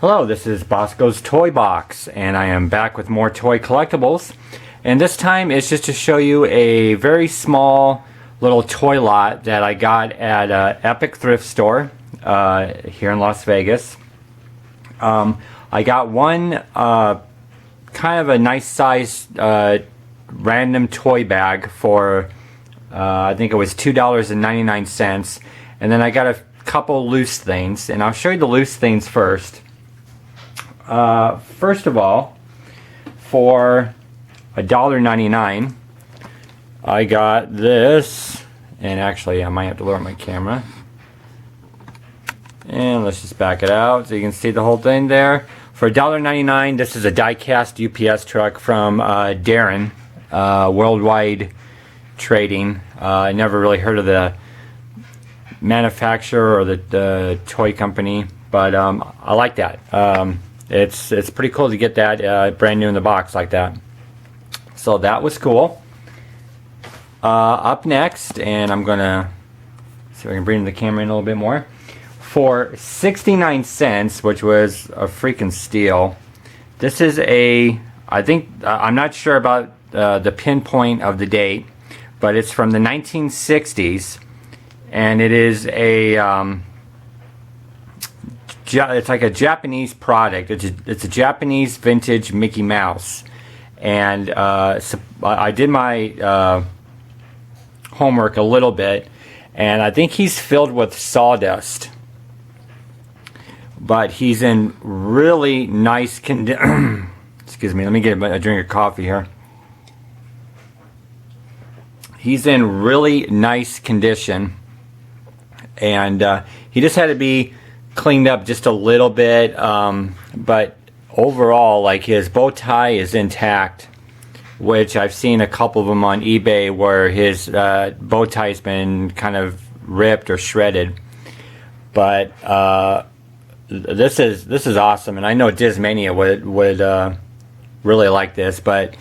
Hello, this is Bosko's Toy Box, and I am back with more toy collectibles. And this time it's just to show you a very small little toy lot that I got at Epic Thrift Store here in Las Vegas. I got one kind of a nice size random toy bag for I think it was $2.99, and then I got a couple loose things, and I'll show you the loose things first. First of all, for $1.99, I got this, and actually I might have to lower my camera, and let's just back it out so you can see the whole thing there. For $1.99, this is a die-cast UPS truck from Darren, Worldwide Trading. I never really heard of the manufacturer or the toy company, but I like that. It's pretty cool to get that brand new in the box like that. So that was cool. Up next, and I'm gonna see if I can bring the camera in a little bit more. For 69 cents, which was a freaking steal, this is I think, I'm not sure about the pinpoint of the date, but it's from the 1960s, and it is it's like a Japanese product. It's a Japanese vintage Mickey Mouse, and so I did my homework a little bit, and I think he's filled with sawdust, but he's in really nice condition. Excuse me, let me get a drink of coffee here. He's in really nice condition, and he just had to be cleaned up just a little bit, but overall, like, his bow tie is intact, which I've seen a couple of them on eBay where his bow tie's been kind of ripped or shredded. But this is awesome, and I know Dismania would really like this, but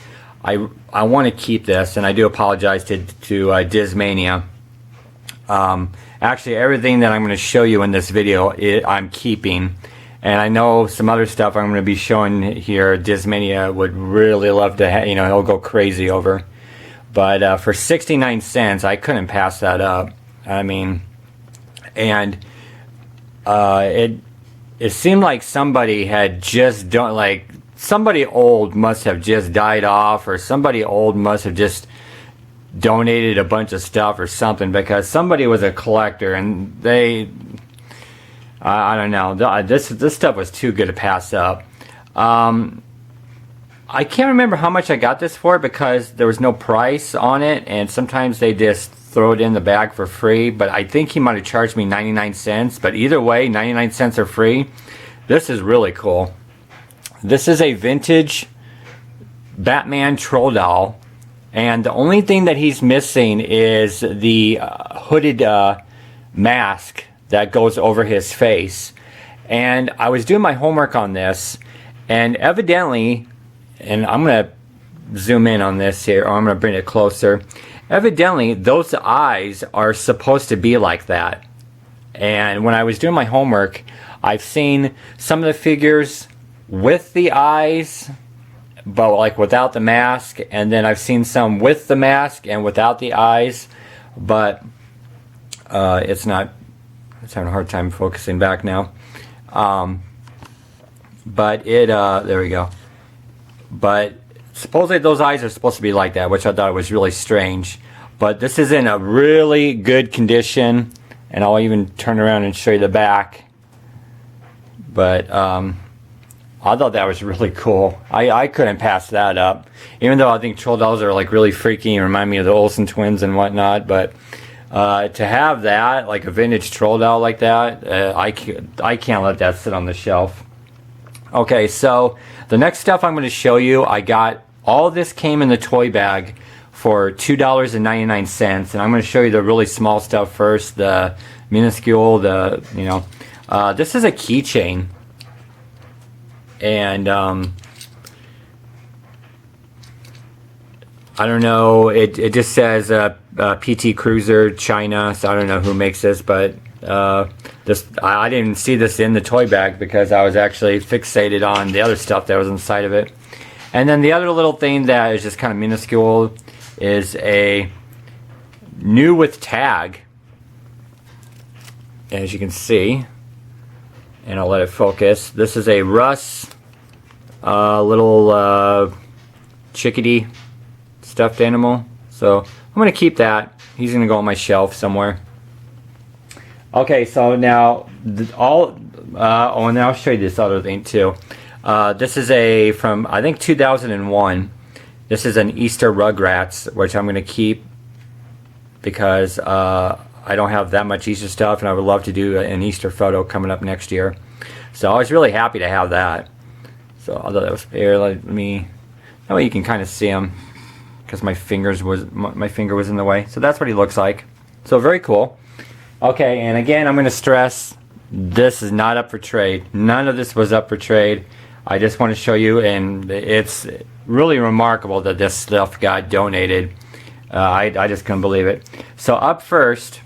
I want to keep this, and I do apologize to Dismania. Actually, everything that I'm going to show you in this video, I'm keeping. And I know some other stuff I'm going to be showing here, Dismania would really love to have, he'll go crazy over. But for 69 cents, I couldn't pass that up. I mean, and it seemed like somebody had just done, like, somebody old must have just died off, or somebody old must have just donated a bunch of stuff or something, because somebody was a collector, and I don't know, this stuff was too good to pass up. I can't remember how much I got this for, because there was no price on it, and sometimes they just throw it in the bag for free, but I think he might have charged me 99 cents, but either way, 99 cents are free. This is really cool. This is a vintage Batman troll doll, and the only thing that he's missing is the hooded mask that goes over his face. And I was doing my homework on this, and evidently, and I'm going to zoom in on this here, or I'm going to bring it closer. Evidently, those eyes are supposed to be like that. And when I was doing my homework, I've seen some of the figures with the eyes, but like without the mask, and then I've seen some with the mask and without the eyes, but it's having a hard time focusing back now. But there we go. But supposedly those eyes are supposed to be like that, which I thought was really strange. But this is in a really good condition, and I'll even turn around and show you the back. But I thought that was really cool. I couldn't pass that up, even though I think troll dolls are like really freaky and remind me of the Olsen twins and whatnot. But to have that, like a vintage troll doll like that, I can't let that sit on the shelf. Okay, so the next stuff I'm going to show you, I got, all this came in the toy bag for $2.99, and I'm going to show you the really small stuff first, the minuscule, this is a keychain. And I don't know, it just says PT Cruiser China, so I don't know who makes this, but the I didn't see this in the toy bag because I was actually fixated on the other stuff that was inside of it. And then the other little thing that is just kind of minuscule is a new with tag, as you can see, and I'll let it focus. This is a Russ little chickadee stuffed animal, so I'm going to keep that. He's going to go on my shelf somewhere. Okay, so now oh, and then I'll show you this other thing too. This is from I think 2001. This is an Easter Rugrats, which I'm going to keep because I don't have that much Easter stuff, and I would love to do an Easter photo coming up next year. So I was really happy to have that. So although that was here, let me. That way you can kind of see him because my finger was in the way. So that's what he looks like. So very cool. Okay, and again, I'm going to stress this is not up for trade. None of this was up for trade. I just want to show you, and it's really remarkable that this stuff got donated. I just couldn't believe it. So up first,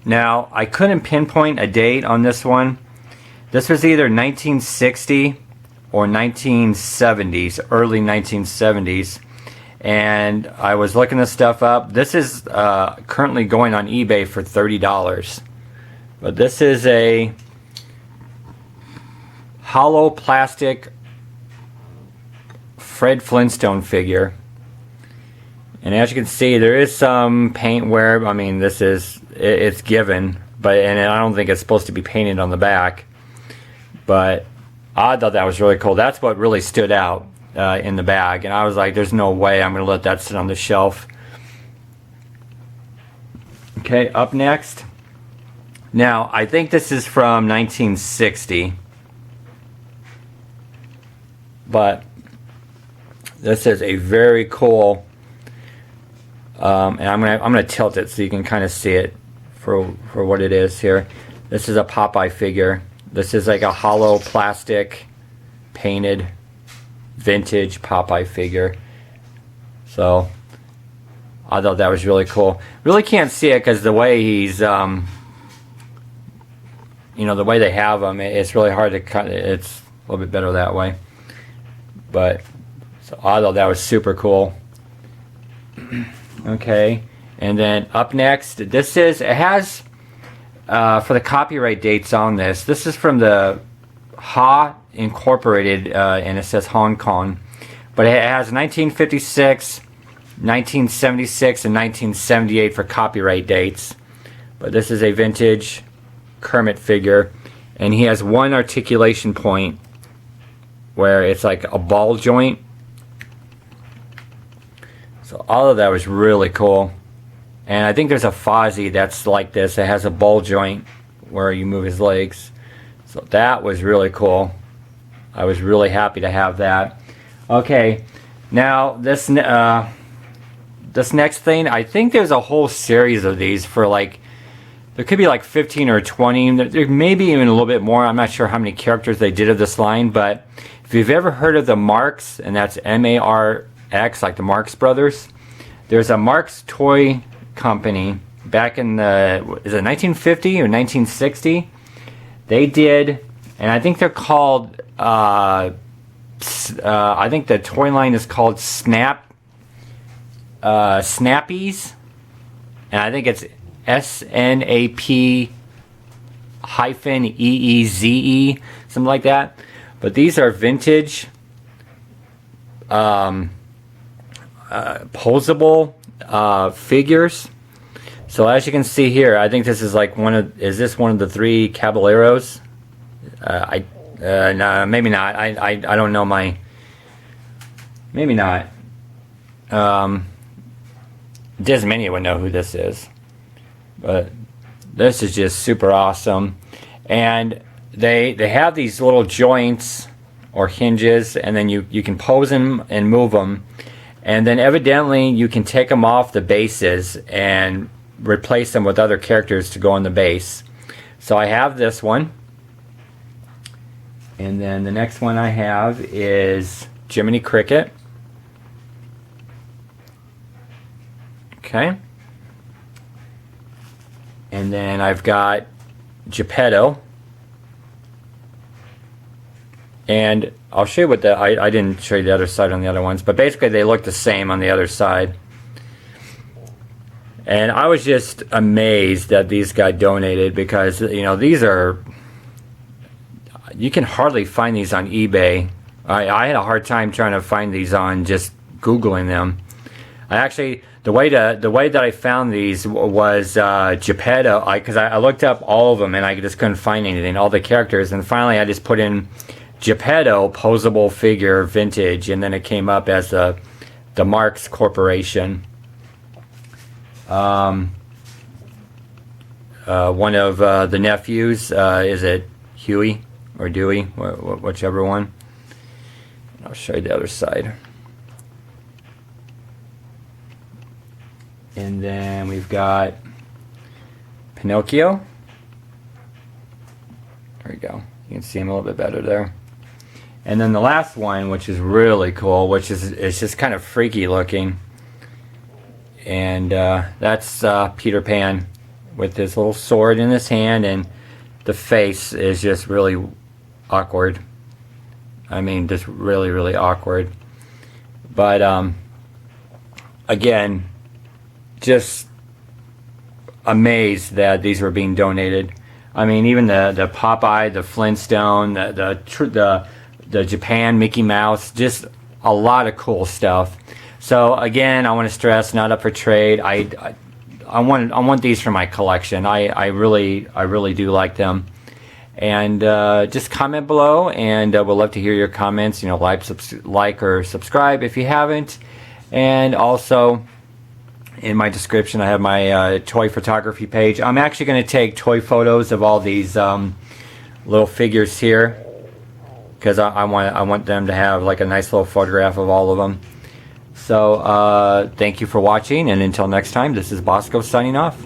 now I couldn't pinpoint a date on this one. This was either 1960 or 1970s, early 1970s. And I was looking this stuff up. This is currently going on eBay for $30. But this is a hollow plastic Fred Flintstone figure. And as you can see, there is some paint wear. I mean, it's given, and I don't think it's supposed to be painted on the back. But I thought that was really cool. That's what really stood out in the bag, and I was like, there's no way I'm going to let that sit on the shelf. Okay, up next. Now, I think this is from 1960, but this is a very cool, and I'm gonna tilt it so you can kind of see it for what it is here. This is a Popeye figure. This is like a hollow plastic painted vintage Popeye figure. So I thought that was really cool. Really can't see it because the way he's you know, the way they have them, it's really hard to cut. It's a little bit better that way. But so I thought that was super cool. Okay, and then up next, it has for the copyright dates on this. This is from the Ha Incorporated, and it says Hong Kong, but it has 1956, 1976, and 1978 for copyright dates. But this is a vintage Kermit figure, and he has one articulation point where it's like a ball joint. So all of that was really cool. And I think there's a Fozzie that's like this. It has a ball joint where you move his legs. So that was really cool. I was really happy to have that. Okay, now this next thing, I think there's a whole series of these for like, there could be like 15 or 20. There may be even a little bit more. I'm not sure how many characters they did of this line, but if you've ever heard of the Marx, and that's M-A-R-X, like the Marx Brothers, there's a Marx toy company back in the, is it 1950 or 1960? They did, and I think they're called, I think the toy line is called Snappies, and I think it's SNAP-EEZE, something like that. But these are vintage, posable figures. So as you can see here, I think this is like is this one of the three Caballeros? No, maybe not. I don't know maybe not. Dismania would know who this is. But this is just super awesome. And they have these little joints or hinges, and then you can pose them and move them. And then evidently you can take them off the bases and replace them with other characters to go on the base. So I have this one. And then the next one I have is Jiminy Cricket. Okay. And then I've got Geppetto. And I'll show you what the, I didn't show you the other side on the other ones, but basically they look the same on the other side. And I was just amazed that these got donated because, you know, these are, you can hardly find these on eBay. I had a hard time trying to find these on just Googling them. I actually, the way that I found these was Geppetto, because I looked up all of them and I just couldn't find anything, all the characters, and finally I just put in Geppetto posable figure vintage, and then it came up as the Marx Corporation. One of the nephews, is it Huey or Dewey, whichever one. I'll show you the other side. And then we've got Pinocchio. There we go. You can see him a little bit better there. And then the last one, which is really cool, which is it's just kind of freaky looking. And that's Peter Pan with his little sword in his hand, and the face is just really awkward. I mean, just really, really awkward. But again, just amazed that these were being donated. I mean, even the Popeye, the Flintstone, the Japan Mickey Mouse, just a lot of cool stuff. So again, I want to stress, not up for trade. I want these for my collection. I really do like them. And just comment below, and we'd love to hear your comments. You know, like or subscribe if you haven't. And also, in my description, I have my toy photography page. I'm actually going to take toy photos of all these little figures here, because I want them to have like a nice little photograph of all of them. So thank you for watching, and until next time, this is Bosko signing off.